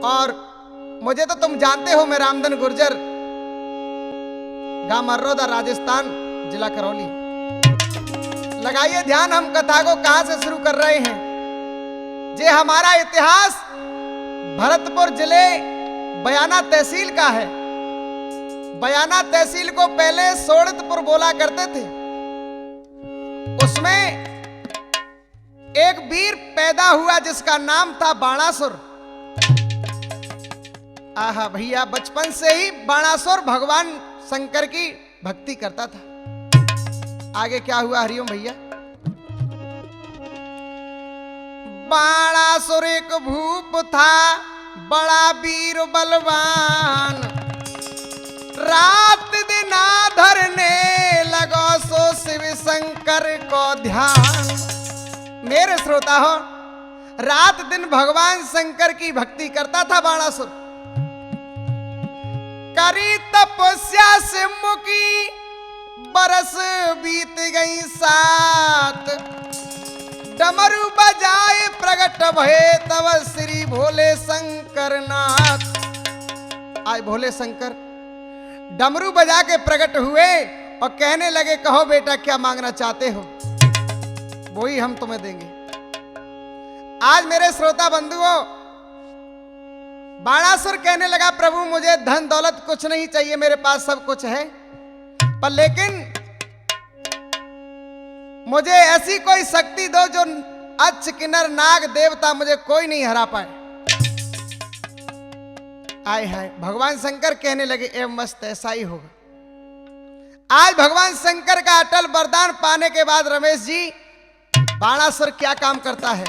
और मुझे तो तुम जानते हो, मैं रामधन गुर्जर, गांव मर्रोदा, राजस्थान, जिला करौली। लगाइए ध्यान, हम कथा को कहां से शुरू कर रहे हैं। जे हमारा इतिहास भरतपुर जिले बयाना तहसील का है। बयाना तहसील को पहले सोड़ितपुर बोला करते थे। उसमें एक वीर पैदा हुआ जिसका नाम था बाणासुर। आहा भैया, बचपन से ही बाणासुर भगवान शंकर की भक्ति करता था। आगे क्या हुआ, हरिओम भैया। बाणासुर एक भूप था, बड़ा वीर बलवान, रात दिन धरने लगो सो शिव शंकर को ध्यान। मेरे श्रोता हो, रात दिन भगवान शंकर की भक्ति करता था बाणासुर। करी तपस्या से मुकी, बरस बीत गई 7, डमरू बजाए प्रगट भये तब श्री भोले शंकर नाथ। आए भोले शंकर डमरू बजा के प्रकट हुए और कहने लगे, कहो बेटा क्या मांगना चाहते हो, वही हम तुम्हें देंगे। आज मेरे श्रोता बंधुओं, बाणासुर कहने लगा, प्रभु मुझे धन दौलत कुछ नहीं चाहिए, मेरे पास सब कुछ है, पर लेकिन मुझे ऐसी कोई शक्ति दो जो अच्छ किन्नर नाग देवता मुझे कोई नहीं हरा पाए। आए हाय, भगवान शंकर कहने लगे, ए मस्त, ऐसा ही होगा। आज भगवान शंकर का अटल वरदान पाने के बाद रमेश जी, बाणासुर क्या काम करता है।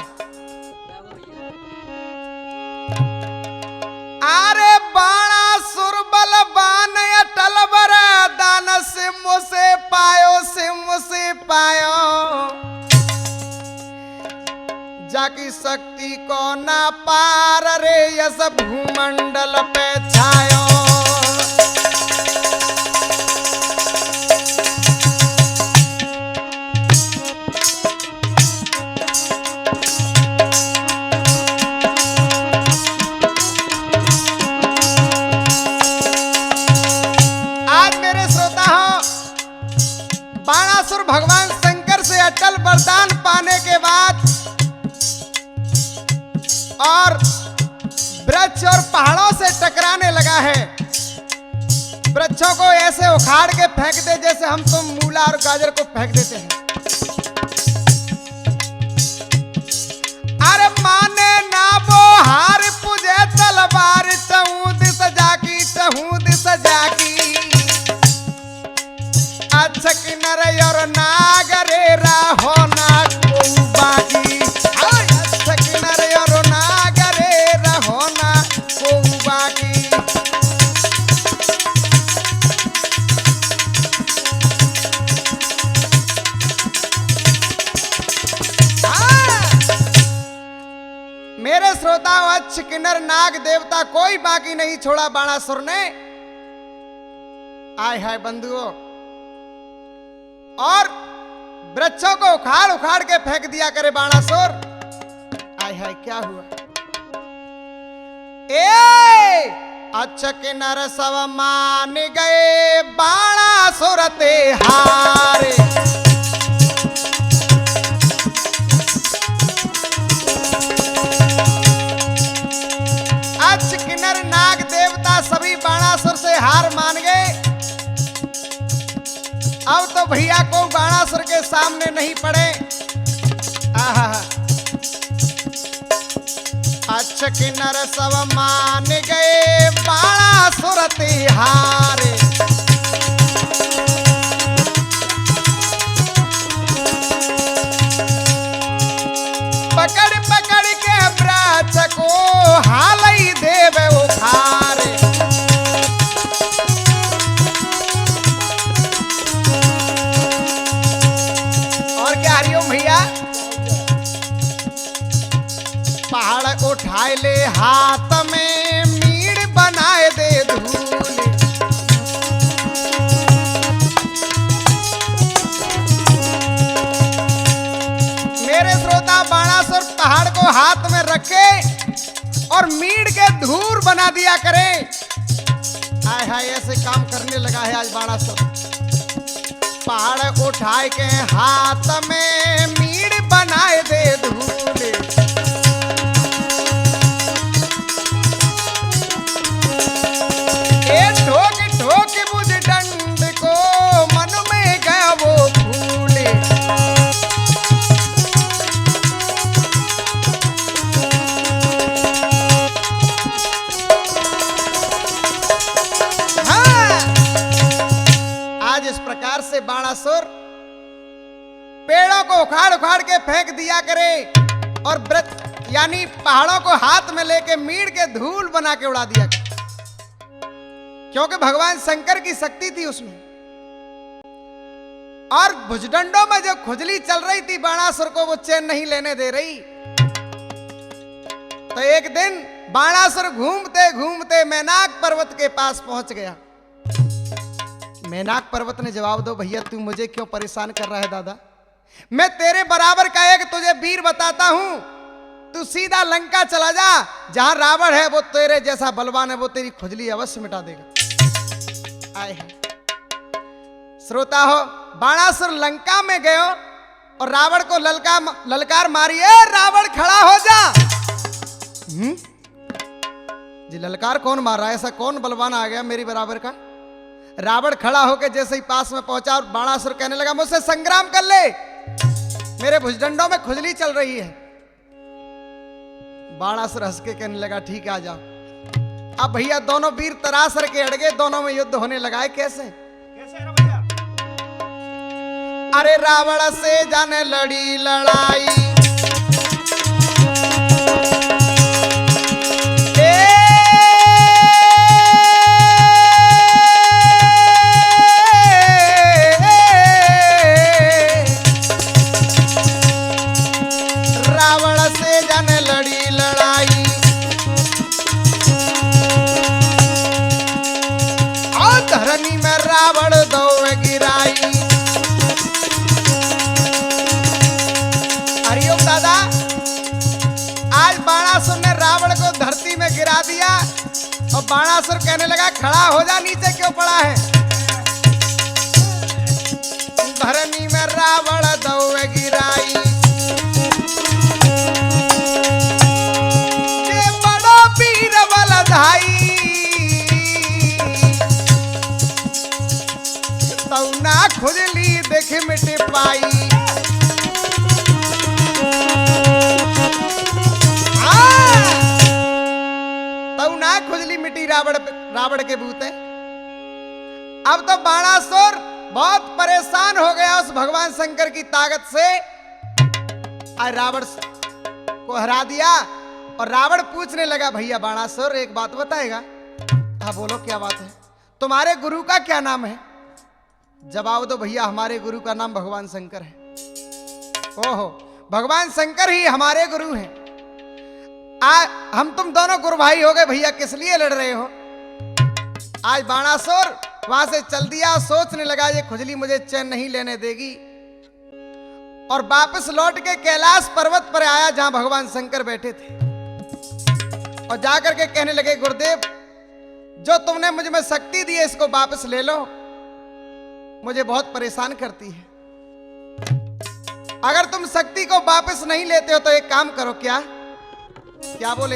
अरे बाणासुर बलवान अटल वरदान, सिंह से पायो, सिंह से पायो, जाकी शक्ति को ना पार रे यस भूमंडल पे छायो। आज मेरे श्रोता हो, बाणासुर भगवान शंकर से अटल वरदान पाने के बाद और वृक्ष और पहाड़ों से टकराने लगा है। वृक्षों को ऐसे उखाड़ के फेंक दे जैसे हम तुम मूला और गाजर को फेंक देते हैं। अरे माने ना वो हार पूजे तलवार, चहूद सजा की, चहूद सजा की, अच्छा किन्नर और नागरे राहो ना को बागी। अच्छा किन्नर और नागरे रहो ना को बागी। मेरे श्रोता, अच्छ किन्नर नाग देवता कोई बाकी नहीं छोड़ा बाणासुर ने। आय हाय बंधुओं, और वृक्षों को उखाड़ उखाड़ के फेंक दिया करे बाणासुर। आय हाय क्या हुआ। ए अच्छा किन्नर सब मान गए, बाणासुर ते हारे। अच्छ किन्नर नाग देवता सभी बाणासुर से हार मान गए। अब तो भैया को बाणासुर के सामने नहीं पड़े। आहा, अच्छ किन्नर सब मान गए, बाणासुर ते हारे। पकड़ पकड़ के वृक्ष को हालई देवे उखारे। और क्या हरिओम भैया, पहाड़ उठाए ले हाथ में, मीड़ बनाए दे धूल। मेरे श्रोता, बाणासुर पहाड़ को हाथ में रखे और मीड़ के धूर बना दिया करे। आय हाय ऐसे काम करने लगा है आज बाणासुर। पहाड़ उठाए के हाथ में मीड़ बनाए दे धूले। ए ठोक ठोक बुझ डंड को मन में गया वो भूले। इस प्रकार से बाणासुर पेड़ों को उखाड़ उखाड़ के फेंक दिया करे और व्रत यानी पहाड़ों को हाथ में लेके मीड़ के धूल बना के उड़ा दिया करे, क्योंकि भगवान शंकर की शक्ति थी उसमें। और भुजदंडों में जो खुजली चल रही थी बाणासुर को वो चैन नहीं लेने दे रही। तो एक दिन बाणासुर घूमते घूमते मैनाक पर्वत के पास पहुंच गया। मैनाक पर्वत ने जवाब दो, भैया तू मुझे क्यों परेशान कर रहा है दादा? मैं तेरे बराबर का एक तुझे वीर बताता हूं, तू सीधा लंका चला जा, जहां रावण है वो तेरे जैसा बलवान है, वो तेरी खुजली अवश्य मिटा देगा। आए हैं श्रोता हो, बाणासुर लंका में गए और रावण को ललकार मारिए, रावण खड़ा हो जा। जी ललकार कौन मार रहा है? ऐसा कौन बलवान आ गया मेरी बराबर का? रावण खड़ा होकर जैसे ही पास में पहुंचा और बाणासुर कहने लगा मुझसे संग्राम कर ले, मेरे भुजदंडों में खुजली चल रही है। बाणासुर हंस के कहने लगा ठीक है आ जाओ। अब भैया दोनों वीर तरासर के अड़ गए, दोनों में युद्ध होने लगा है। कैसे कैसे भैया? अरे रावण से जाने लड़ी लड़ाई, रावण दो गिराई। हरिओम दादा, आज बाणासुर ने रावण को धरती में गिरा दिया और बाणासुर कहने लगा खड़ा हो जा, नीचे क्यों पड़ा है? धरनी में रावण दो गिराई, ये बड़ो वीर बलधाई, तौना खुजली देख मिट पाई। तौना खुजली मिटी रावण के बूते। अब तो बाणासुर बहुत परेशान हो गया उस भगवान शंकर की ताकत से। आज रावण को हरा दिया और रावण पूछने लगा भैया बाणासुर एक बात बताएगा? हाँ बोलो क्या बात है? तुम्हारे गुरु का क्या नाम है? जवाब दो भैया हमारे गुरु का नाम भगवान शंकर है। ओहो भगवान शंकर ही हमारे गुरु हैं। हम तुम दोनों गुरु भाई हो गए भैया, किस लिए लड़ रहे हो? आज बाणासुर वहां से चल दिया, सोचने लगा ये खुजली मुझे चैन नहीं लेने देगी, और वापस लौट के कैलाश पर्वत पर आया जहां भगवान शंकर बैठे थे, और जाकर के कहने लगे गुरुदेव जो तुमने मुझ में शक्ति दी है इसको वापस ले लो, मुझे बहुत परेशान करती है। अगर तुम शक्ति को वापस नहीं लेते हो तो एक काम करो। क्या क्या बोले?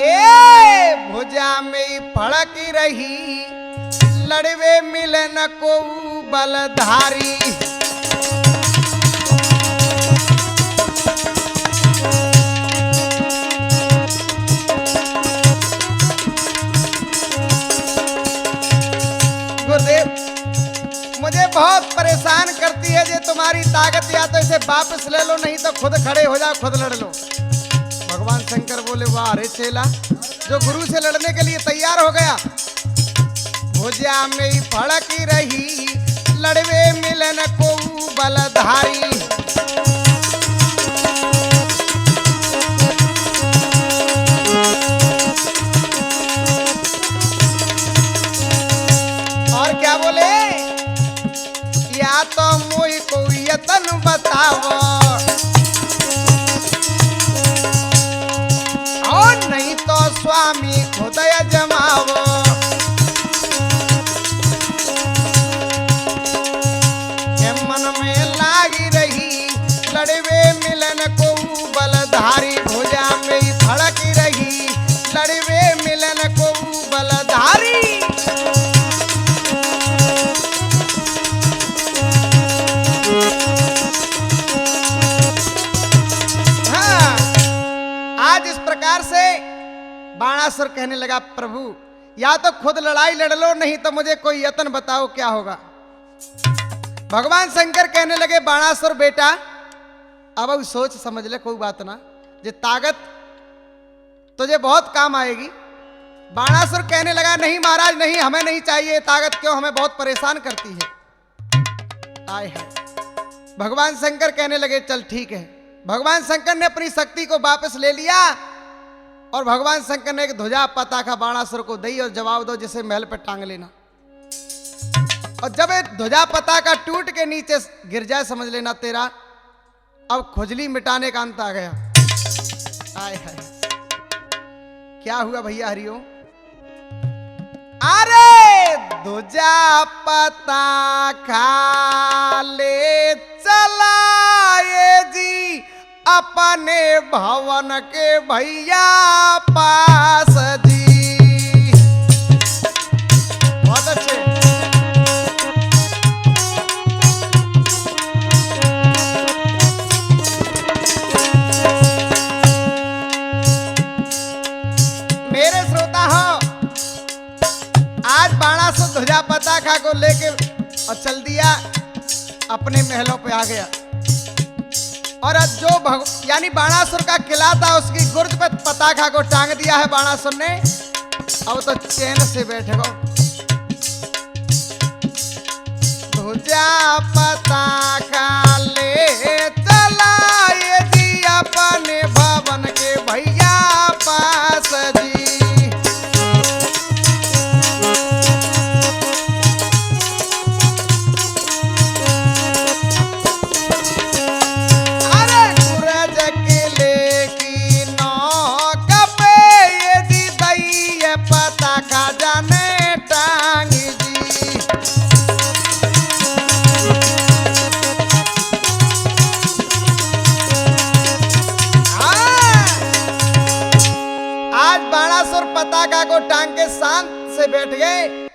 ए भुजा में फड़क रही, लड़वे मिले न को बलधारी, मुझे बहुत परेशान करती है ये तुम्हारी ताकत, या तो इसे वापस ले लो नहीं तो खुद खड़े हो जाओ, खुद लड़ लो। भगवान शंकर बोले वाह अरे चेला जो गुरु से लड़ने के लिए तैयार हो गया। भुजा में फड़क रही, लड़वे मिलन को बलधारी, और क्या बोले? या तो मुझ को यतन बताओ, बाणासुर कहने लगा, प्रभु या तो खुद लड़ाई लड़ लो, नहीं तो मुझे कोई यत्न बताओ क्या होगा। भगवान शंकर कहने लगे, बाणासुर बेटा अब सोच समझ ले, कोई बात ना, ये ताकत तुझे बहुत काम आएगी। बाणासुर कहने लगा, नहीं महाराज नहीं, हमें नहीं चाहिए ताकत, क्यों, हमें बहुत परेशान करती है। आए है भगवान शंकर कहने लगे, चल ठीक है। भगवान शंकर ने अपनी शक्ति को वापस ले लिया और भगवान शंकर ने एक ध्वजा पताका बाणासुर को दी और जवाब दो जिसे महल पर टांग लेना। और जब एक ध्वजा पताका टूट के नीचे गिर जाए, समझ लेना तेरा अब खुजली मिटाने का अंत आ गया। आए है क्या हुआ भैया, हरिओम। अरे ध्वजा पताका ले चलाए जी अपने भवन के भैया पास जी। बहुत अच्छे। मेरे श्रोता हो, आज बाणासुर ध्वजा पताका को लेके और चल दिया, अपने महलों पे आ गया। और अब जो यानी बाणासुर का किला था, उसकी गुर्द पे पताका को टांग दिया है बाणासुर ने। अब तो चैन से बैठे गो। ध्वजा पताका ले चलाए जी अपने भवन के भैया पास जी। पताका को टांग के शांत से बैठ गए।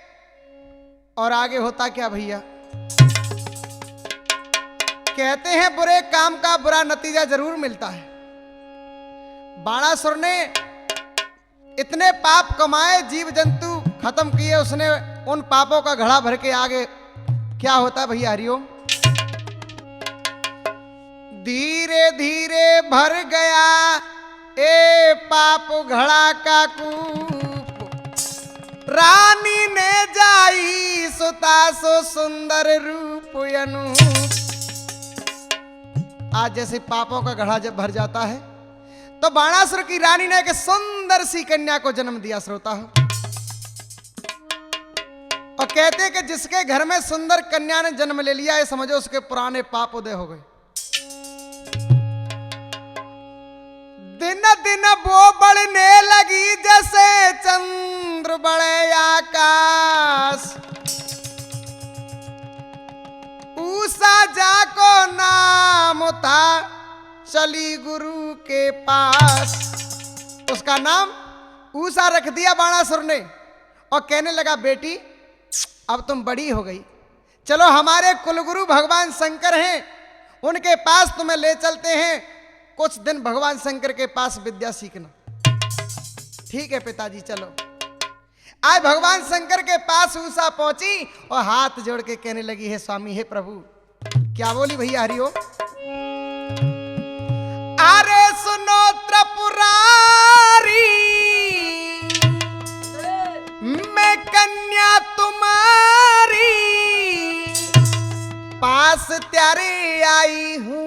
और आगे होता क्या भैया, कहते हैं बुरे काम का बुरा नतीजा जरूर मिलता है। बाणासुर ने इतने पाप कमाए, जीव जंतु खत्म किए, उसने उन पापों का घड़ा भर के आगे क्या होता है भैया, हरिओम। धीरे धीरे भर गया ए पाप घड़ा का कूप, रानी ने जाई सुता सो सुंदर रूप अनूप। आज जैसे पापों का घड़ा जब भर जाता है, तो बाणासुर की रानी ने एक सुंदर सी कन्या को जन्म दिया। श्रोता हो, और कहते हैं कि जिसके घर में सुंदर कन्या ने जन्म ले लिया, ये समझो उसके पुराने पाप उदय हो गए। दिन दिन वो बढ़ने लगी जैसे चंद्र बढ़े आकाश। उषा जाको नाम था, चली गुरु के पास। उसका नाम उषा रख दिया बाणासुर ने और कहने लगा, बेटी अब तुम बड़ी हो गई, चलो हमारे कुलगुरु भगवान शंकर हैं, उनके पास तुम्हें ले चलते हैं, कुछ दिन भगवान शंकर के पास विद्या सीखना। ठीक है पिताजी चलो। आज भगवान शंकर के पास उषा पहुंची और हाथ जोड़ के कहने लगी, हे स्वामी, हे प्रभु। क्या बोली भैया, हरिओम। अरे सुनो त्रिपुरारी, मैं कन्या तुम्हारी पास त्यारे आई हूं,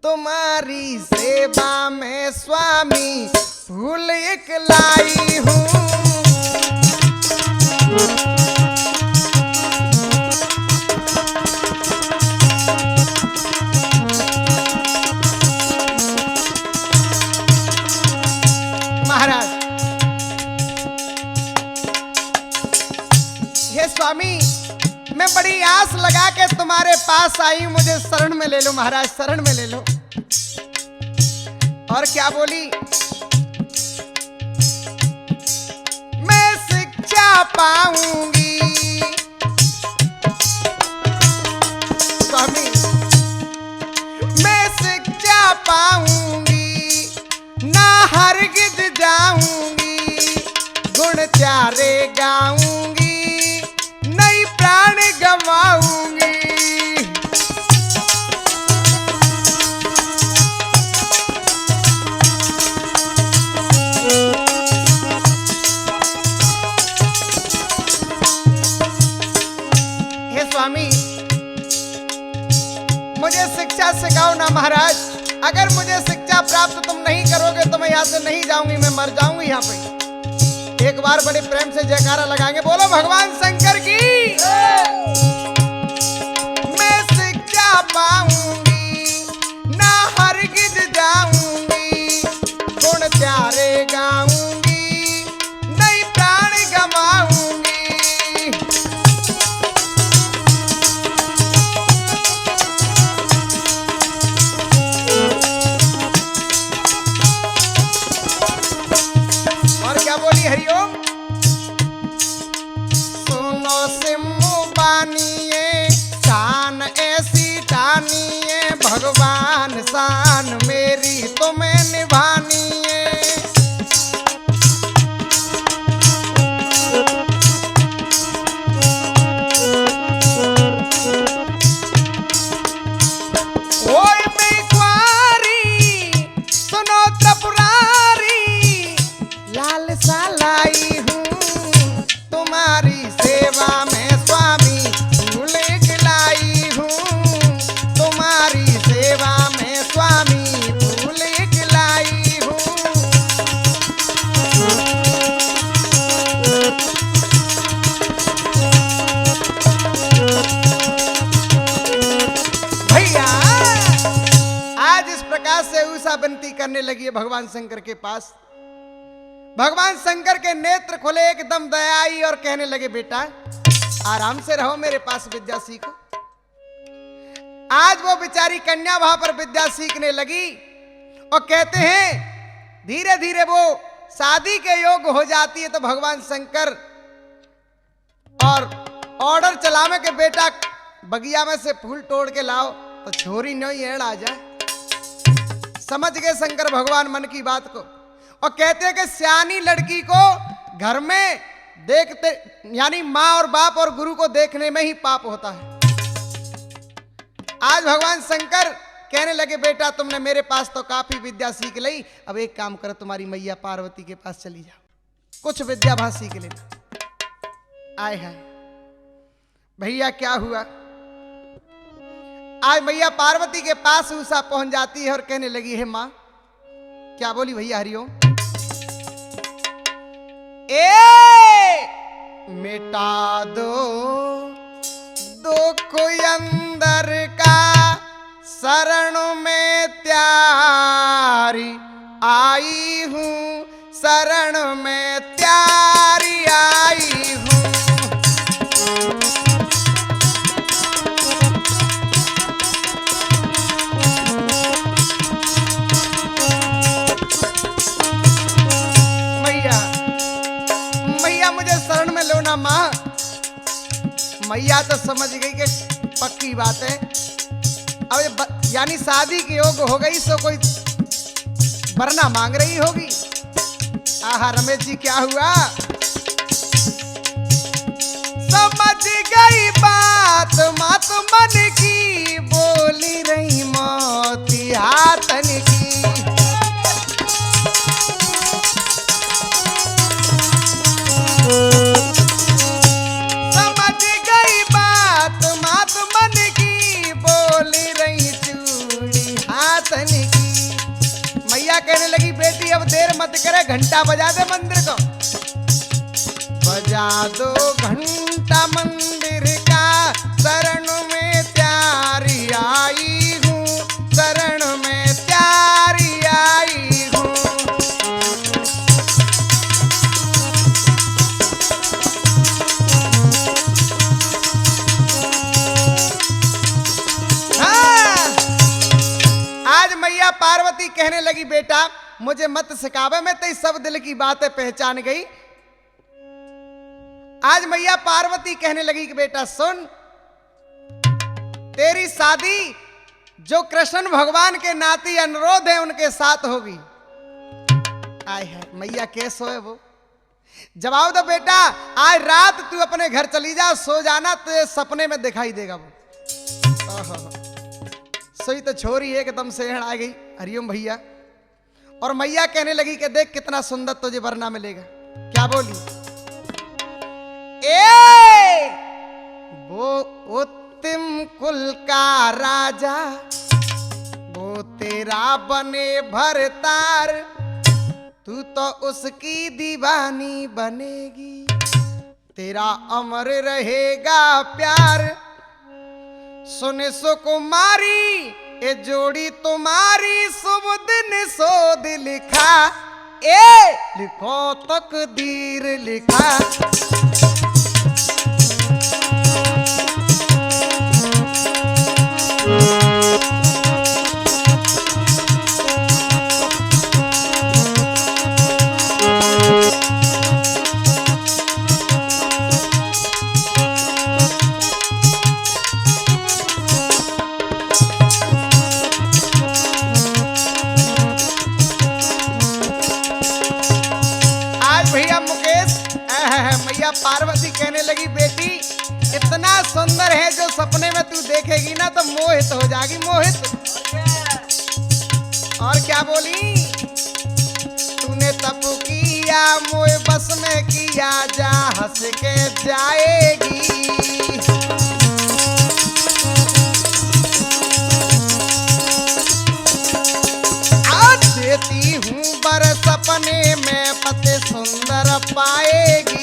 तुम्हारी सेवा में स्वामी फूल एक लाई हूं। महाराज, हे स्वामी, मैं बड़ी आस लगा के तुम्हारे पास आई हूं, मुझे शरण में ले लो महाराज, शरण में ले लो। और क्या बोली, मैं शिक्षा पाऊंगी स्वामी, मैं शिक्षा पाऊंगी, ना हरगिज जाऊंगी प्यारे गाऊंगी, नहीं प्राण गवाऊंगी। हे स्वामी, मुझे शिक्षा सिखाओ ना महाराज। अगर मुझे शिक्षा प्राप्त तुम नहीं करोगे तो मैं यहाँ से नहीं जाऊंगी, मैं मर जाऊंगी यहाँ पे। एक बार बड़े प्रेम से जयकारा लगाएंगे, बोलो भगवान शंकर की। मैं शिक्षा पाऊंगी ना हरगिज जाऊंगी, गुण प्यारे गाऊंगी, नहीं प्राण गवाऊंगी। बोली हरिओम। सुनो सिम्मू बानिए, शान ऐसी ठानिए, भगवान शान मेरी तुम्हें निभानिए। ओए मैं कुंवारी, सुनो त्रिपुरारी, लाल लाई हूँ तुम्हारी सेवा में स्वामी, फूल खिलाई हूँ तुम्हारी सेवा में स्वामी, फूल खिलाई हूँ। भैया आज इस प्रकार से उषा विनती करने लगी है भगवान शंकर के पास। भगवान शंकर के नेत्र खुले, एकदम दया आई और कहने लगे बेटा आराम से रहो, मेरे पास विद्या सीखो। आज वो बेचारी कन्या वहां पर विद्या सीखने लगी और कहते हैं धीरे धीरे वो शादी के योग्य हो जाती है। तो भगवान शंकर और ऑर्डर चलावे के बेटा बगिया में से फूल तोड़ के लाओ तो छोरी नहीं एड़ आ जाए। समझ गए शंकर भगवान मन की बात को और कहते हैं कि सियानी लड़की को घर में देखते, यानी माँ और बाप और गुरु को देखने में ही पाप होता है। आज भगवान शंकर कहने लगे बेटा तुमने मेरे पास तो काफी विद्या सीख ली, अब एक काम करो तुम्हारी मैया पार्वती के पास चली जाओ, कुछ विद्या वहां सीख लेना। आए है भैया क्या हुआ, आज मैया पार्वती के पास उषा पहुंच जाती है और कहने लगी है माँ। क्या बोली भैया हरिओम। मिटा दो दुख अंदर का, शरण में त्यारी आई हूँ, शरण में त्यारी आई हूँ। मुझे शरण में लो ना माँ। मैया तो समझ गई कि पक्की बात है, अब यानी शादी के योग हो गई, सो कोई वरना मांग रही होगी। आहा रमेश जी क्या हुआ, समझ गई बात मात मन की, बोली रही मोती हाथन की। समझ गई बात मात मन की, बोली रही चूड़ी हाथन की। मैया कहने लगी बेटी अब देर मत करे, घंटा बजा दे मंदिर को। बजा दो घंटा मंदिर का, शरण में त्यारी आई हूँ, शरण में त्यारी आई हूँ। आज मैया पार्वती कहने लगी बेटा मुझे मत सिखावे, मैं तेरी सब दिल की बातें पहचान गई। आज मैया पार्वती कहने लगी कि बेटा सुन, तेरी शादी जो कृष्ण भगवान के नाती अनुरोध है उनके साथ होगी। आय है मैया कैसो है वो, जवाब दो बेटा, आज रात तू अपने घर चली जा, सो जाना, तो सपने में दिखाई देगा वो। सोई तो छोरी एकदम से आ गई, हरिओम भैया। और मैया कहने लगी कि देख कितना सुंदर तुझे वरना मिलेगा। क्या बोली? वो उत्तम कुल का राजा, वो तेरा बने भरतार, तू तो उसकी दीवानी बनेगी, तेरा अमर रहेगा प्यार। सुने सुकुमारी ये जोड़ी तुम्हारी, शुभ दिन सोद लिखा, लिखो तकदीर लिखा। मैया पार्वती कहने लगी बेटी इतना सुंदर है, जो सपने में तू देखेगी ना तो मोहित हो जाएगी, मोहित। और क्या बोली? तूने तप किया मोह बस में किया, जा हंस के जाएगी। आज देती हूँ बर सपने में, पति सुंदर पाएगी।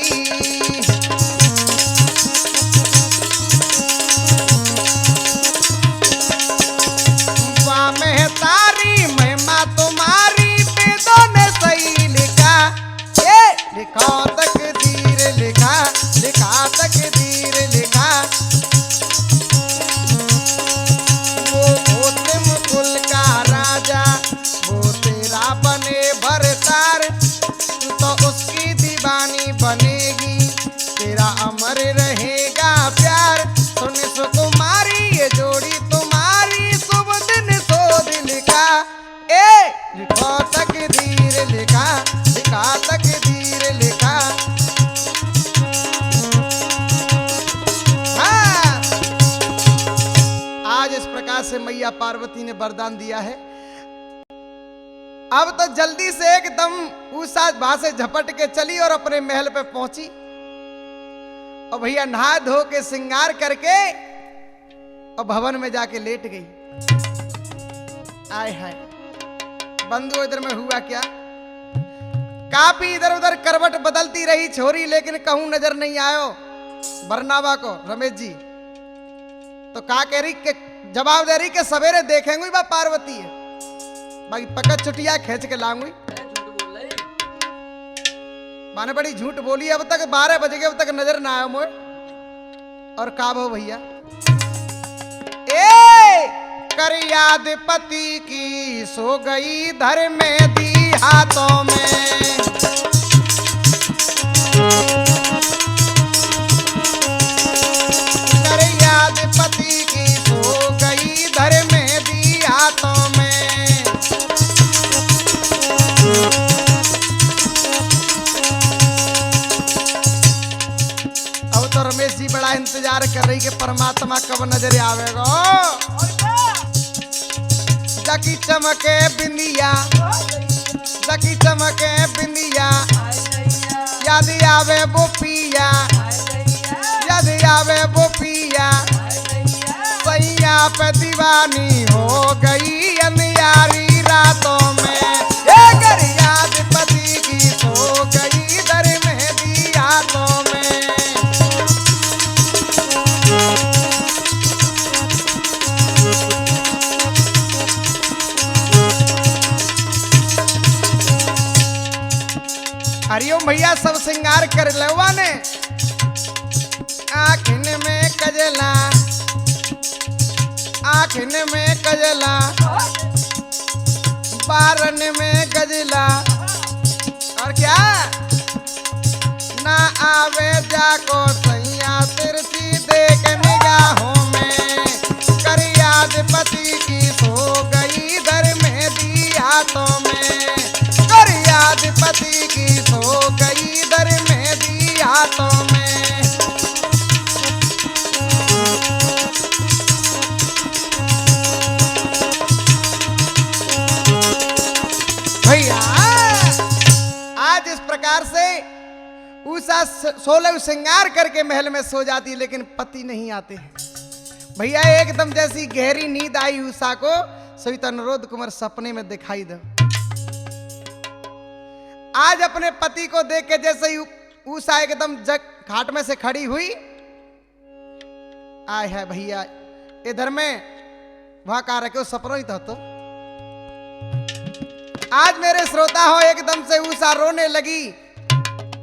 तारी महिमा तुम्हारी, वेदों ने सही लिखा, लिखा तकदीर लिखा, लिखा तकदीर लिखा। वो उत्तम कुल का राजा, वो तेरा बने भरतार, तू तो उसकी दीवानी बनेगी, तेरा अमर रहेगा प्यार। सुन सुकुमारी ये जोड़ी तुम्हारी, शुभ दिन सोद लिखा, लिखो तकदीर लिखा, लिखा तकदीर लिखा। हाँ। आज इस प्रकार से मैया पार्वती ने वरदान दिया है। अब तो जल्दी से एकदम उषा वहां से झपट के चली और अपने महल पे पहुंची, और भैया नहा धो के श्रृंगार करके और भवन में जाके लेट गई। आय हाय बंधु, इधर में हुआ क्या? काफी इधर उधर करवट बदलती रही छोरी, लेकिन कहूं नजर नहीं आयो बरनावा को। रमेश जी तो का कह रही के जवाब दे रही के सवेरे देखेंगे बा पार्वती है, बाकी पकड़ छुटिया खींच के लाऊंगी। माने बड़ी झूठ बोली, अब तक 12 बज गए, अब तक नजर ना आया मोए। और का भो भैया? कर याद पति की, सो गई धर में दी हाथों में। कर याद पति की, सो गई धर में दी हाथों में। अब तो रमेश जी बड़ा इंतजार कर रही कि परमात्मा कब नजर आवेगा। जकी चमके बिंदिया, जकी चमके बिंदिया, याद आवे वो पिया, याद आवे वो पिया। सैया पे दीवानी हो गई अंधियारी रातों में, कर याद पति की, सो गई दर में दी हाथों में। हरिओम भैया सब श्रृंगार कर लेवा ने। आँखिन में कजला, आँखिन में कजला, बारन में गजला। और क्या? ना आवे जाको सैया तिरछी देख निगाहों में। कर याद पति की, सो गई दर में दी हाथों में। कर याद पति की, सो गई दर में रातों में। भैया आज इस प्रकार से उषा 16 श्रृंगार करके महल में सो जाती, लेकिन पति नहीं आते हैं। भैया एकदम जैसी गहरी नींद आई उषा को, सही तो अनुरोध कुमार सपने में दिखाई दे। आज अपने पति को देख के जैसे ही उषा एकदम घाट में से खड़ी हुई, आय है भैया इधर में वहां कहा रखे सपनों ही था। तो आज मेरे श्रोता हो एकदम से उषा रोने लगी।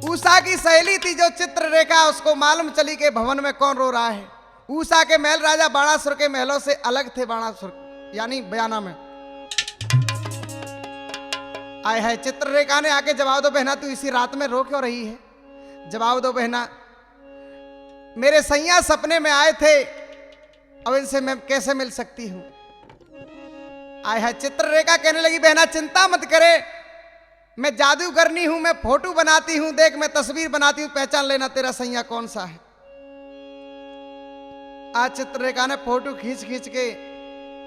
उषा की सहेली थी जो चित्ररेखा, उसको मालूम चली कि भवन में कौन रो रहा है। उषा के महल राजा बाणासुर के महलों से अलग थे। बाणासुर यानी बयाना में आए है। चित्ररेखा ने आके जवाब दो बहना, तू इसी रात में रो क्यों रही है? जवाब दो बहना, मेरे सैया सपने में आए थे, अब इनसे मैं कैसे मिल सकती हूं? आए है। चित्ररेखा कहने लगी बहना चिंता मत करे, मैं जादूगरनी हूं, मैं फोटो बनाती हूं, देख मैं तस्वीर बनाती हूं, पहचान लेना तेरा सैया कौन सा है। आज चित्ररेखा ने फोटो खींच खींच के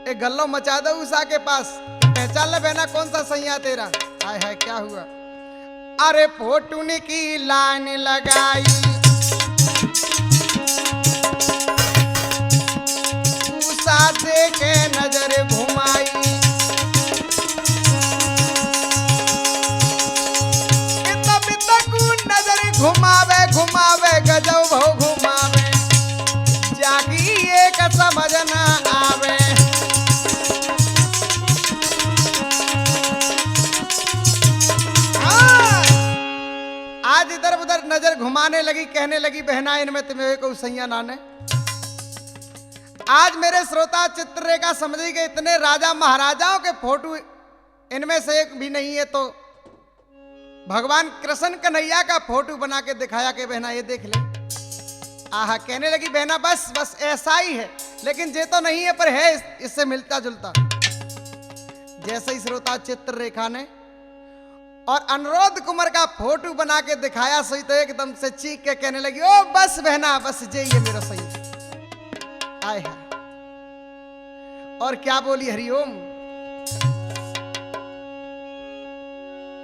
एक गल्लो मचा दो उषा के पास, पहचान ले बहना कौन सा सैया तेरा। हाय हाय क्या हुआ? अरे फोटो ने की लाइन लगाई, उषा से के नजर घुमाई, घुमावे घुमावे गजब भो घुमावे, जागी एक समझ न आवे। आज इधर उधर नजर घुमाने लगी, कहने लगी बहना इनमें तुम्हें कोई सैया नाने। आज मेरे श्रोता चित्ररेखा समझ गए इतने राजा महाराजाओं के फोटो इनमें से एक भी नहीं है, तो भगवान कृष्ण कन्हैया का फोटो बना के दिखाया कि बहना ये देख ले। आहा कहने लगी बहना बस बस ऐसा ही है, लेकिन ये तो नहीं है पर है इससे मिलता जुलता। जैसे ही श्रोता चित्ररेखा ने और अनुरोध कुमार का फोटो बना के दिखाया, सही तो एकदम से चीख के कहने लगी ओ बस बहना बस ये मेरा सही आए है। और क्या बोली हरिओम।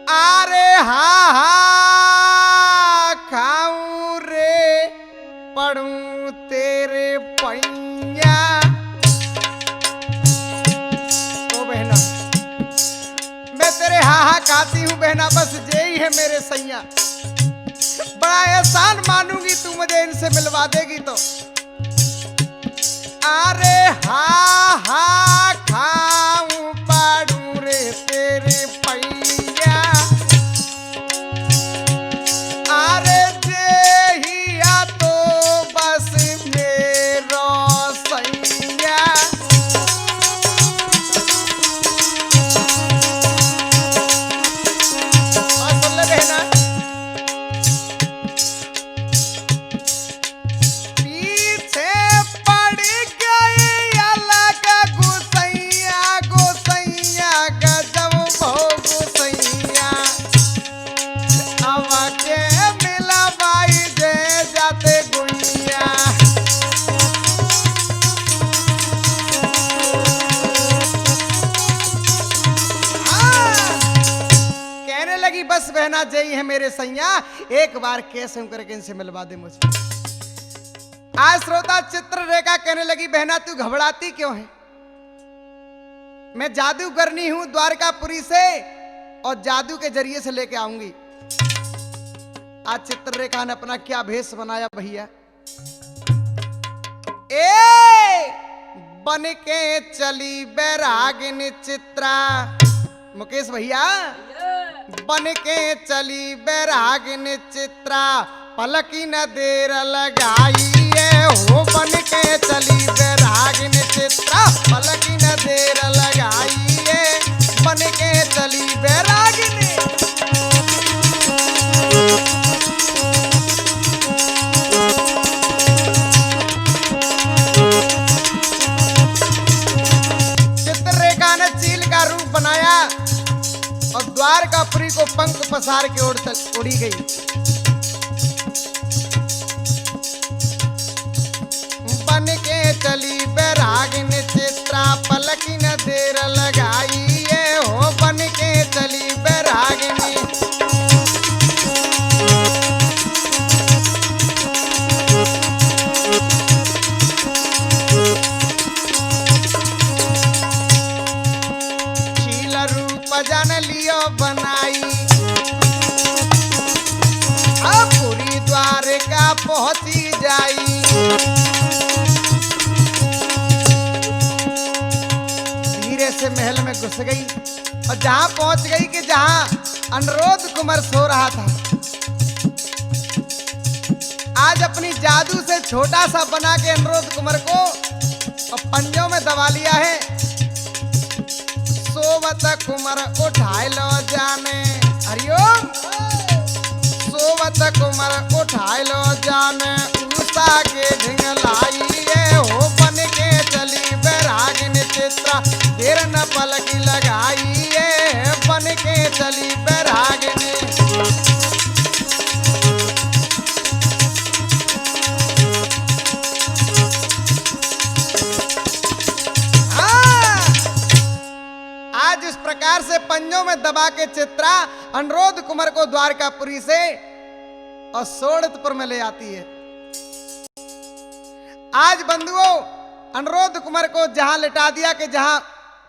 अरे हा हा खाऊं रे पढ़ूं तेरे पैया। ओ बहना मैं तेरे हा हा खाती हूँ बहना, बस यही है मेरे सैया। बड़ा एहसान मानूंगी तू मुझे इनसे मिलवा देगी तो। अरे हा हा खाऊं पढ़ूं रे तेरे पैया, अरे देहिया तो बस मेरो सैया। और सुन ले बहना, पीछे पड़ गई अलग गुसैया गुसैया गजब भो गुसैया, के मिला बाई दे जाते गुइया। कहने लगी बस बहना जई है मेरे सैया, एक बार कैसे करके इनसे मिलवा दे मुझे। आज श्रोता चित्ररेखा कहने लगी बहना तू घबराती क्यों है? मैं जादूगरनी हूं द्वारकापुरी से और जादू के जरिए से लेके आऊंगी। आज चित्ररेखा ने अपना क्या भेष बनाया भैया। ए बन के चली बैरागिनी चित्रा, मुकेश भैया बन के चली बैरागिनी चित्रा, पलकी न देर लगाई हो। बन के चली बैरागिनी चित्रा, पलकी न देर लगाई, बन के चली बैरागिनी। चित्ररेखा ने चील का रूप बनाया और द्वारकापुरी को पंख पसार के उड़ी गई। चली बैरागिन चित्रा पलकी न देर लगाई ये हो बन के चली बैरागिनी। शील रूप जन लियो बनाई अब पूरी द्वारका पहुंची जाई। धीरे से महल में घुस गई और जहां पहुंच गई कि जहां अनुरोध कुमार सो रहा था। आज अपनी जादू से छोटा सा बना के अनुरोध कुमार को और पंजों में दबा लिया है। सोवत कुमार उठाए लो जाने हरिओम। सोवत कुमार उठाए लो जाने उषा के ढिंगलाई ये हो बन के चली बैरागिन चित्रा देर न पलकी लगाई ये बन के चली बैरागिनी। आज इस प्रकार से पंजों में दबा के चित्रा अनुरोध कुमार को द्वारकापुरी से और सोड़तपुर में ले आती है। आज बंधुओं अनुरोध कुमार को जहां लिटा दिया कि जहां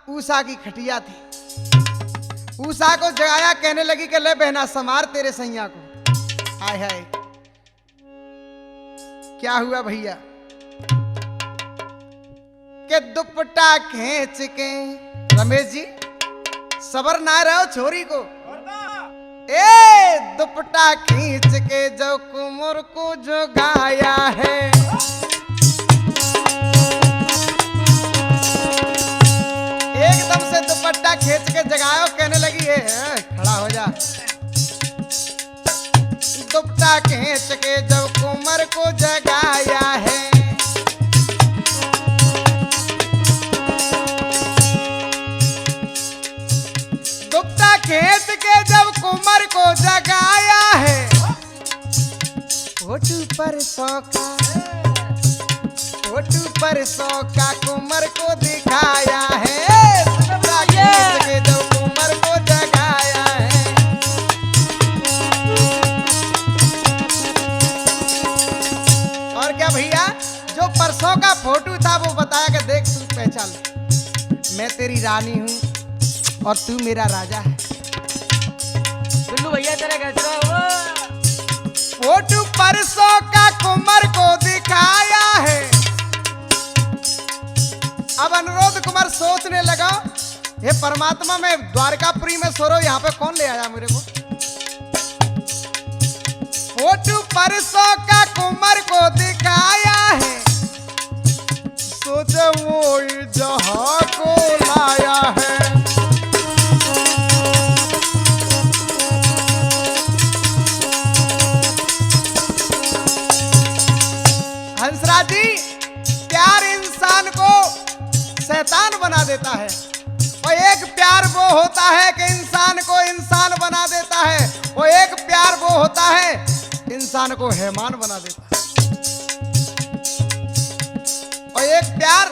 उषा की खटिया थी। उषा को जगाया, कहने लगी कि ले बहना समार तेरे सैया को। हाय हाय क्या हुआ भैया के दुपट्टा खींच के। रमेश जी सबर ना रहो छोरी को। ए दुपट्टा खींच के जो कुमर को जो गाया है। एकदम से दुपट्टा खींच के जगाओ, कहने लगी है खड़ा हो जा। दुपट्टा खींच के जब कुमर को जगाया है। दुपट्टा खींच के जब कुमर को जगाया है। होठू पर सौका, होठू पर सौका कुमर को दिखाया है। दुपट्टा खींच के जब कुमर को जगाया है। और क्या भैया जो परसों का फोटो था वो बताया कि देख तू पहचान, मैं तेरी रानी हूँ और तू मेरा राजा है। बिल्लू भैया तेरा कैसा हुआ? फोटो परसों का कुमार को दिखाया है। अब अनुरोध कुमार सोचने लगा, हे परमात्मा मैं द्वारकापुरी में सो रहा हूं, यहाँ पे कौन ले आया मेरे को। फोटो परसों का कुमार को दिखाया है। सोचे वो जहां को लाया है। हंसराज जी प्यार इंसान को शैतान बना देता है और एक प्यार वो होता है कि इंसान को इंसान बना देता है और एक प्यार वो होता है इंसान को हैवान बना देता है। और एक प्यार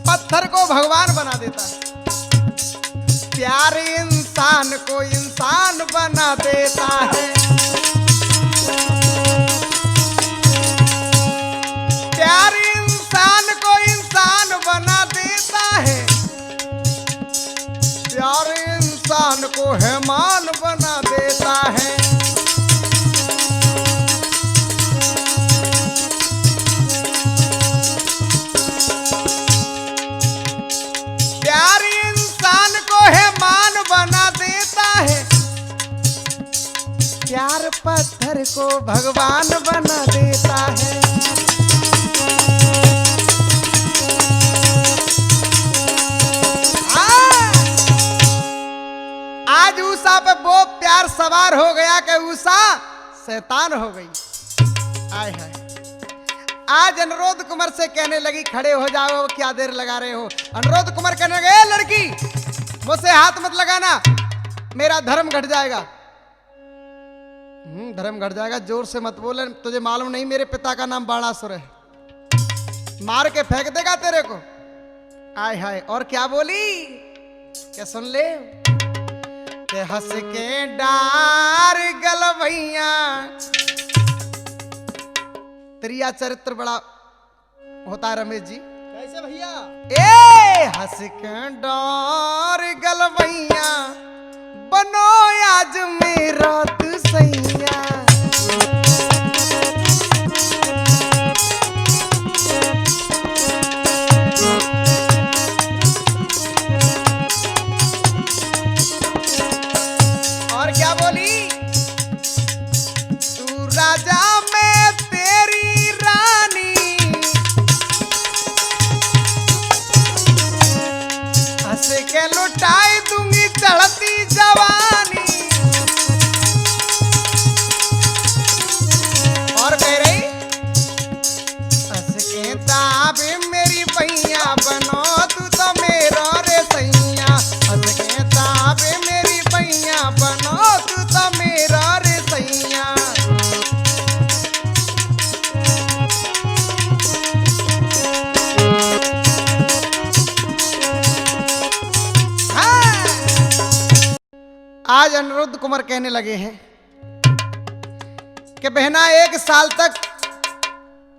पत्थर को भगवान बना देता है। प्यार इंसान को इंसान बना देता है। प्यार इंसान को इंसान बना देता है। प्यार इंसान को हैवान बना देता है। प्यार इंसान को हैवान बना देता है। प्यार पत्थर को भगवान बना देता है। आज उषा पे वो प्यार सवार हो गया कि उषा शैतान हो गई। आय हाय आज अनुरोध कुमार से कहने लगी खड़े हो जाओ, क्या देर लगा रहे हो। अनुरोध कुमार कहने लगे लड़की मुझसे हाथ मत लगाना, मेरा धर्म घट जाएगा। धर्म घट जाएगा, जोर से मत बोले, तुझे मालूम नहीं मेरे पिता का नाम बाणासुर है। मार के फेंक देगा तेरे को। आय हाय, और क्या बोली, क्या सुन ले, ते हंस के डार गलवैया। त्रिया चरित्र बड़ा होता है रमेश जी। कैसे भैया? ए हंस के डार गलवैया, बनो आज मेरा तू सैया। और क्या बोली, तू राजा मैं तेरी रानी, हंस के लुटाई दूंगी चढ़ती जवानी। और कह रही, हंस के ताबे मेरी भैया, बनो तू तो मेरा रे सैया। हंस के ताबे मेरी भैया, बनो तू तो मेरा रे सैया। हाँ। आज अनिरुद्ध कुमार कहने लगे हैं कि बहना 1 साल तक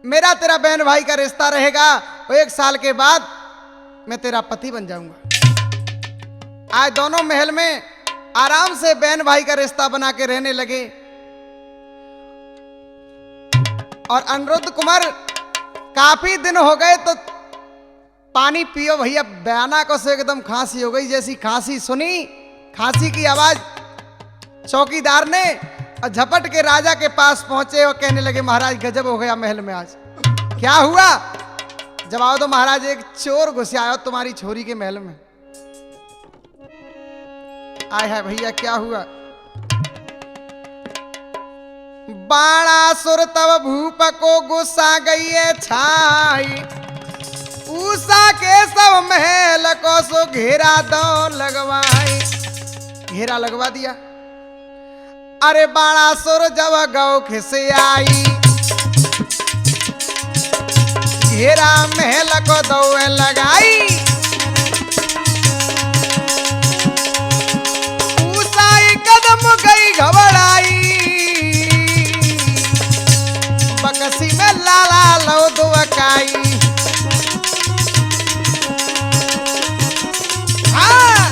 मेरा तेरा बहन भाई का रिश्ता रहेगा, और 1 साल के बाद मैं तेरा पति बन जाऊंगा। आज दोनों महल में आराम से बहन भाई का रिश्ता बना के रहने लगे। और अनिरुद्ध कुमार काफी दिन हो गए तो पानी पियो भैया, बयाना को से एकदम खांसी हो गई। जैसी खांसी सुनी, खांसी की आवाज चौकीदार ने, और झपट के राजा के पास पहुंचे और कहने लगे, महाराज गजब हो गया महल में आज। क्या हुआ? जवाब दो महाराज, एक चोर घुस आया तुम्हारी छोरी के महल में। आय है भैया, क्या हुआ? बाणासुर तब भूप को गुस्सा गई है छाई, उषा के सब महल को सो घेरा दो लगवाई। घेरा लगवा दिया। अरे बाणासुर जब गौ खिसे आई, घेरा महल को दौड़ लगाई। उषाई कदम गई घबराई, बकसी में लाला लो दुवकाई। हाँ,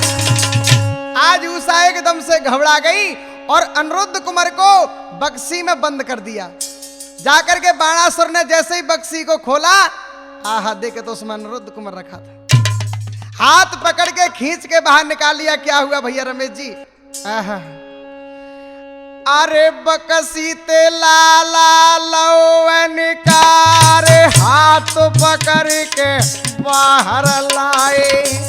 आज उषा एकदम से घबरा गई और अनिरुद्ध कुमार को बक्सी में बंद कर दिया। जाकर के बाणासुर ने जैसे ही बक्सी को खोला, आहा देखे तो उसमें अनिरुद्ध कुमार रखा था। हाथ पकड़ के खींच के बाहर निकाल लिया। क्या हुआ भैया रमेश जी? आहा, अरे बकसी ते लाला लो निकार, हाथ पकड़ के बाहर लाए।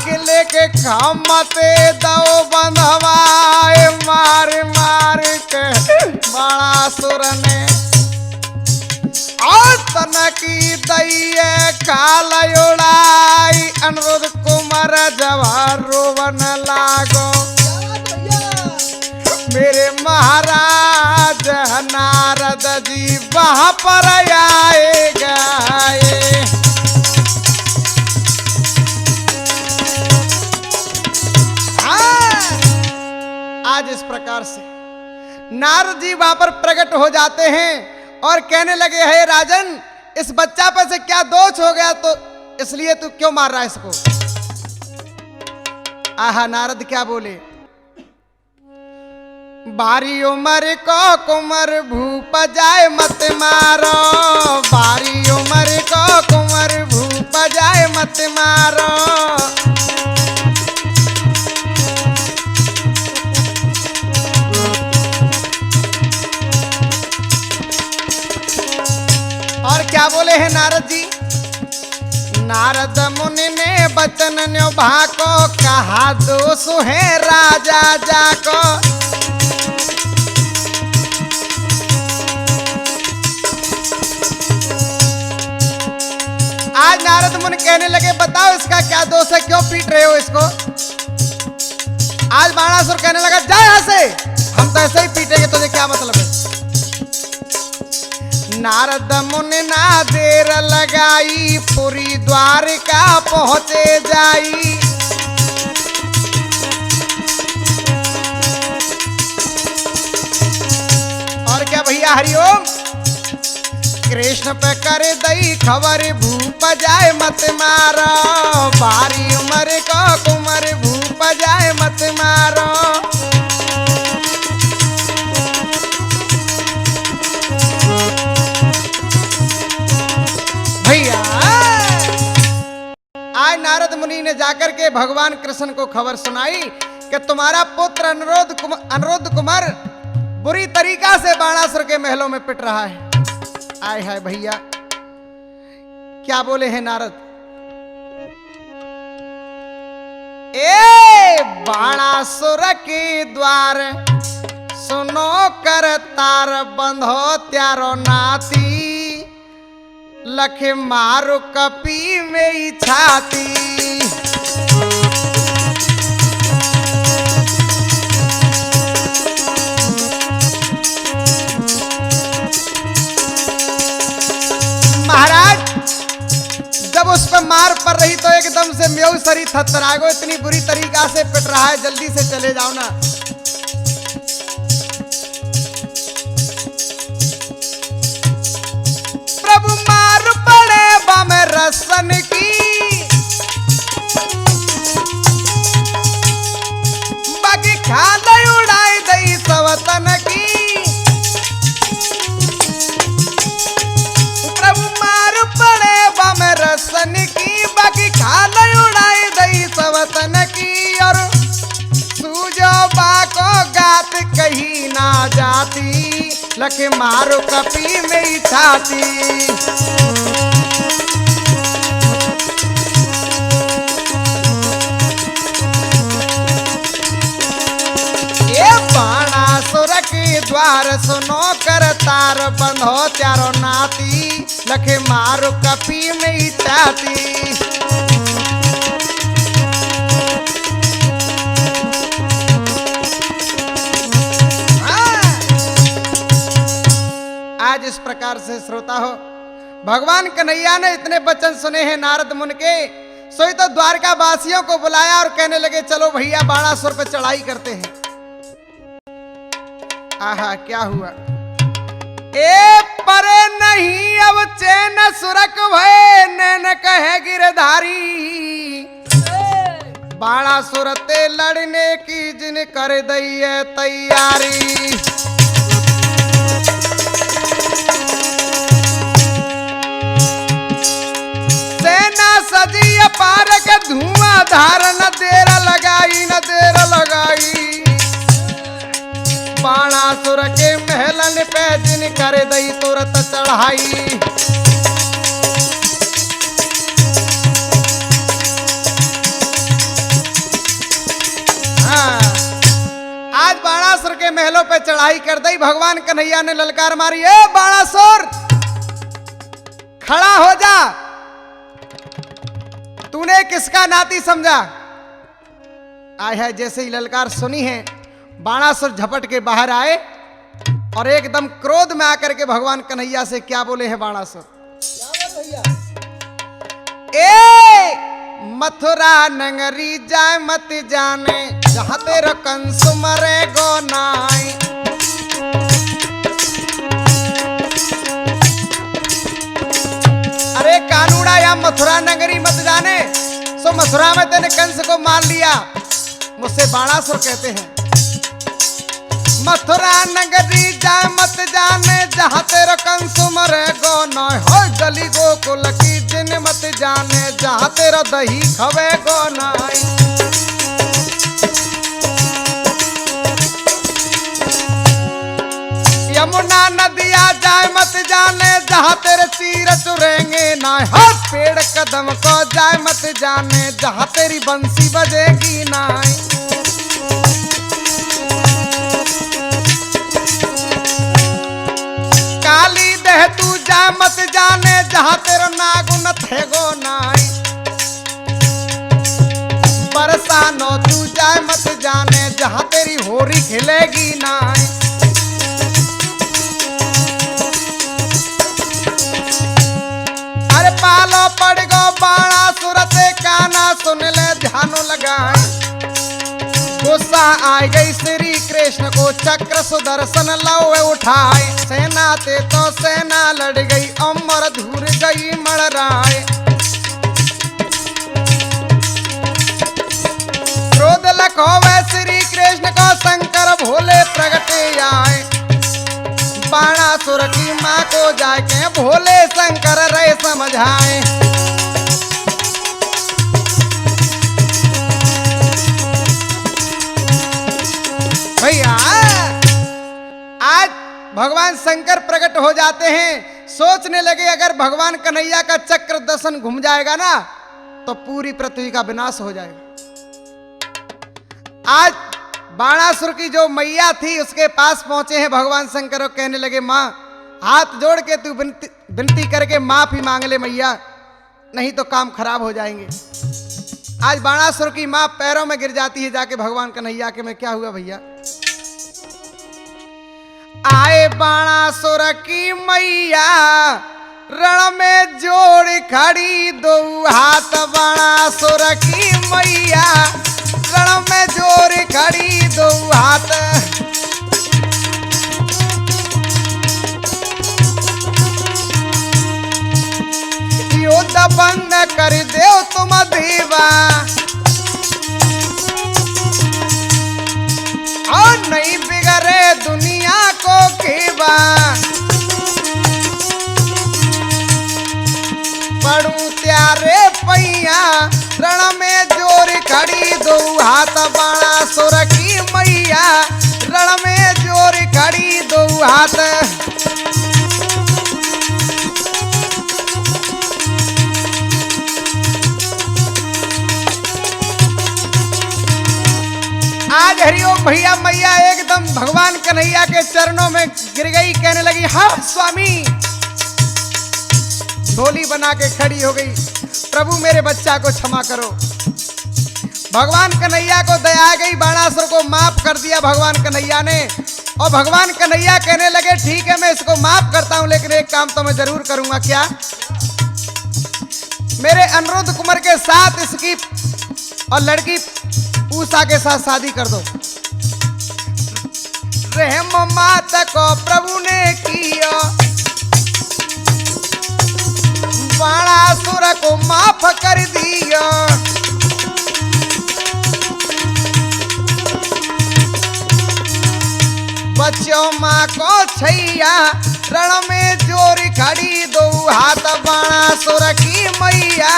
किले के खामते दो बंधवाए, मार मार के बाणासुर ने। और तनकी दैये काल उड़ाई, अनिरुद्ध कुमार जवार रोवन लागो। मेरे महाराज नारद जी वहां पर आए गए। आज इस प्रकार से नारद जी वहां पर प्रकट हो जाते हैं और कहने लगे, हे राजन, इस बच्चा पर से क्या दोष हो गया, तो इसलिए तू क्यों मार रहा है इसको? आहा, नारद क्या बोले, बारी उमर को कुंवर भूप जाए मत मारो, बारी उमर को कुंवर भूप जाए मत मारो। और क्या बोले हैं नारद जी? नारद मुनि ने बचन न्योभा को कहा, दोष है राजा जाको। आज नारद मुनि कहने लगे, बताओ इसका क्या दोष है, क्यों पीट रहे हो इसको? आज बाणासुर कहने लगा, जा यहां से, हम तो ऐसे ही पीटेंगे, तुझे क्या मतलब है? नारद मुनि ना देर लगाई पुरी द्वारिका पहुँचे जाई। और क्या भैया हरिओम। कृष्ण पे कर दई खबर भूप जाए मत मारो, बारी उमर को कुमर भूप जाए मत मारो। भैया आज नारद मुनि ने जाकर के भगवान कृष्ण को खबर सुनाई कि तुम्हारा पुत्र अनुरुद्ध कुमार बुरी तरीका से बाणासुर के महलों में पिट रहा है। आए है भैया क्या बोले हैं नारद। ए बाणासुर के द्वार सुनो कर तार बंधो त्यारो नाती, लख मारो कपी में ही छाती। महाराज जब उस पर मार पड़ रही तो एकदम से मेऊ शरीर थरथरा गो, इतनी बुरी तरीका से पिट रहा है, जल्दी से चले जाओ ना। प्रभु मार पड़े बम रसन की, बाकी खाल उड़ाई दई सवतन की। रसन की बाकी खाल उड़ाई दई सवतन की, और सूजो बाको गात कहीं ना जाती, लख मारो कपी में ही छाती। ये बाणासुर के द्वार सुनो कर तार बंधो चारो नाती, लखे मारो कपी में ही छाती। आज इस प्रकार से श्रोता हो भगवान कन्हैया ने इतने वचन सुने हैं नारद मुनि के, सोई तो द्वारका वासियों को बुलाया और कहने लगे चलो भैया बाणासुर पे चढ़ाई करते हैं। आहा क्या हुआ। ए परे नहीं अब चैन सुरक भय नैन कहे गिरधारी, बाणासुर ते लड़ने की जिन कर दई है तैयारी। सेना सजी अपार के धुआं धार, न देर लगाई न देर लगाई, बाणासुर के महलन पे जिन कर दई तुरंत चढ़ाई। हाँ, आज बाणासुर के महलों पे चढ़ाई कर दई। भगवान कन्हैया ने ललकार मारी, ए बाणासुर खड़ा हो जा, तूने किसका नाती समझा। आय है जैसे ही ललकार सुनी है बाणासुर झपट के बाहर आए और एकदम क्रोध में आकर के भगवान कन्हैया से क्या बोले हैं बाणासुर। ए मथुरा नगरी जाए मत जाने, जहां तेरा कंस मरे गो नाई। अरे कानूड़ा या मथुरा नगरी मत जाने, सो मथुरा में तेने कंस को मार लिया। मुझसे बाणासुर कहते हैं मथुरा नगरी जाए मत जाने, जहां तेरा कंस मरे गो नाय। हो गली गोकुल की जिन मत जाने, जहां तेरा दही खवे गो नाय। यमुना नदिया जाए मत जाने, जहां तेरे तीर चुरेंगे नाय। हर पेड़ कदम को जाए मत जाने, जहां तेरी बंसी बजेगी नाय। काली देह तू जा मत जाने, जहां तेरा नागुन थे गो नाई। बरसानो तू जाए मत जाने, जहां तेरी होरी खिलेगी नाई। पड़ गो बाणा सुरते काना सुन ले ध्यान लगाए। गुस्सा आ गई श्री कृष्ण को चक्र सुदर्शन लौ उठाए। सेना ते तो सेना लड़ गई अमर धूर गई मड़राए। क्रोध लखोवे श्री कृष्ण को शंकर भोले प्रगटे आए। बाणासुर की माँ को जाके भोले शंकर रे समझाए। भैया आज भगवान शंकर प्रकट हो जाते हैं। सोचने लगे अगर भगवान कन्हैया का चक्र दर्शन घूम जाएगा ना तो पूरी पृथ्वी का विनाश हो जाएगा। आज बाणासुर की जो मैया थी उसके पास पहुंचे हैं भगवान शंकर और कहने लगे माँ हाथ जोड़ के तू विनती करके माफी मांग ले मैया, नहीं तो काम खराब हो जाएंगे। आज बाणासुर की माँ पैरों में गिर जाती है जाके भगवान कन्हैया के में। क्या हुआ भैया? आए बाणासुर की मैया रण में जोड़ खड़ी दो हाथ। बाणासुर की मैया रण में जोड़ खड़ी दो हाथ। युद्ध बंद कर दो तुम देवा और नहीं बिगड़े दुनिया को खेवा। पड़ू त्यारे पैया रण में जोर खड़ी दो हाथ। बाणासुर की मैया रण में जोर खड़ी दो हाथ। आज हरिओम भैया मैया एकदम भगवान कन्हैया के चरणों में गिर गई। कहने लगी हाँ स्वामी। झोली बना के खड़ी हो गई, प्रभु मेरे बच्चा को क्षमा करो। भगवान कन्हैया को दया आ गई, बाणासुर को माफ कर दिया भगवान कन्हैया ने। और भगवान कन्हैया कहने लगे ठीक है मैं इसको माफ करता हूं, लेकिन एक काम तो मैं जरूर करूंगा। क्या? मेरे अनुरुद्ध कुमार के साथ इसकी और लड़की उषा के साथ शादी कर दो। रहम माता को प्रभु ने किया, बाणासुर को माफ कर दिया। बच्चों माँ को छैया रण में जोर खड़ी दो हाथ। बाणासुर की मैया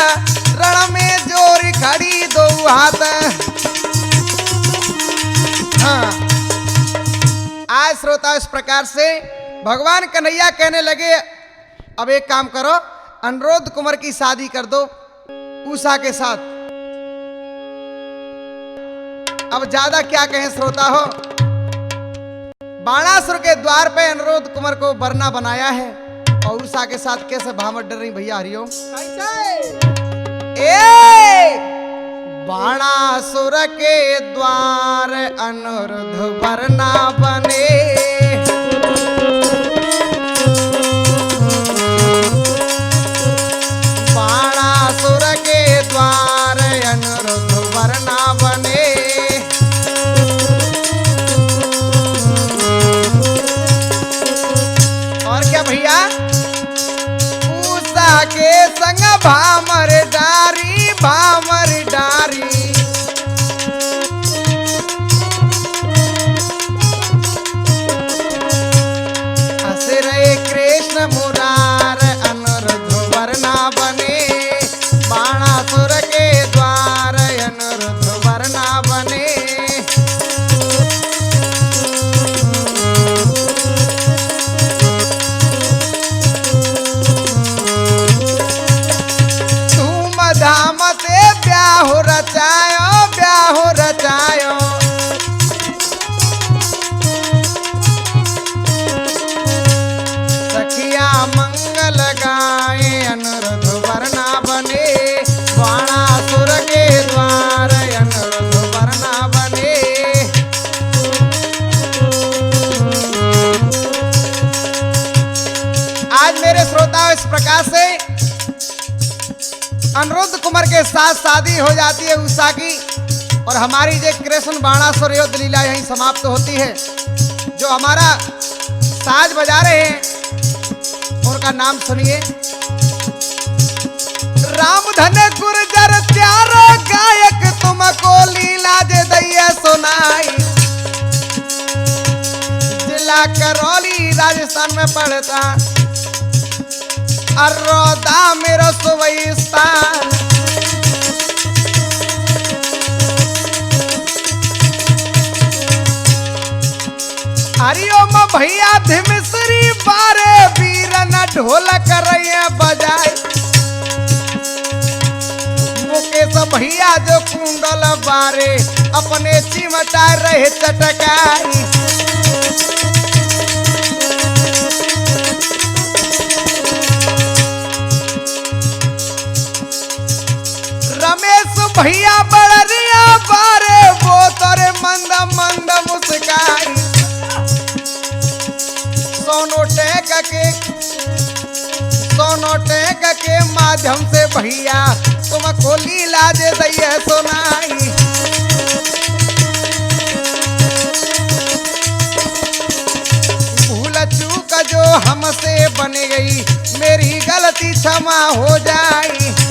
रण में जोर खड़ी दो हाथ। हाँ। आज श्रोता इस प्रकार से भगवान कन्हैया कहने लगे अब एक काम करो, अनुरुद्ध कुमार की शादी कर दो उषा के साथ। अब ज्यादा क्या कहें श्रोता हो, बाणासुर के द्वार पे अनुरुद्ध कुमार को वरना बनाया है और उषा के साथ कैसे भामट डर रही भैया हरिओम। बाणासुर के द्वार अनुरुद्ध वरना बने। बाणासुर के द्वार अनुरुद्ध वरना बने। और क्या भैया? उषा के संग भामर डारी, भामर डारी। हंस रहे कृष्ण मुरार अनुरुद्ध वरना बने। बाणासुर के द्वार अनुरुद्ध वरना बने। धाम से ब्याह रचा अनिरुद्ध कुमार के साथ शादी हो जाती है उषा की और हमारी जो कृष्ण बाणासुर युद्ध लीला यहीं समाप्त होती है। जो हमारा साज बजा रहे हैं उनका नाम सुनिए। रामधन गुर्जर त्यारो गायक तुमको लीला जे दैया सुनाई। जिला करौली राजस्थान में पड़ता अरोदा मेरा सुवई स्थान। हरिओम भैया धिमिसरी बारे वीर न ढोलक रैया बजाए। मुकेश भैया जो कुंडल बारे अपने चिमटा रहे चटकाई। रमेश भैया बड़रिया बारे वो तोरे मंद मंद मुस्काई। सोनोटेक के माध्यम से भैया तुमको लीला जे दैया सुनाई। भूल चूक जो हमसे बन गई मेरी गलती क्षमा हो जाए।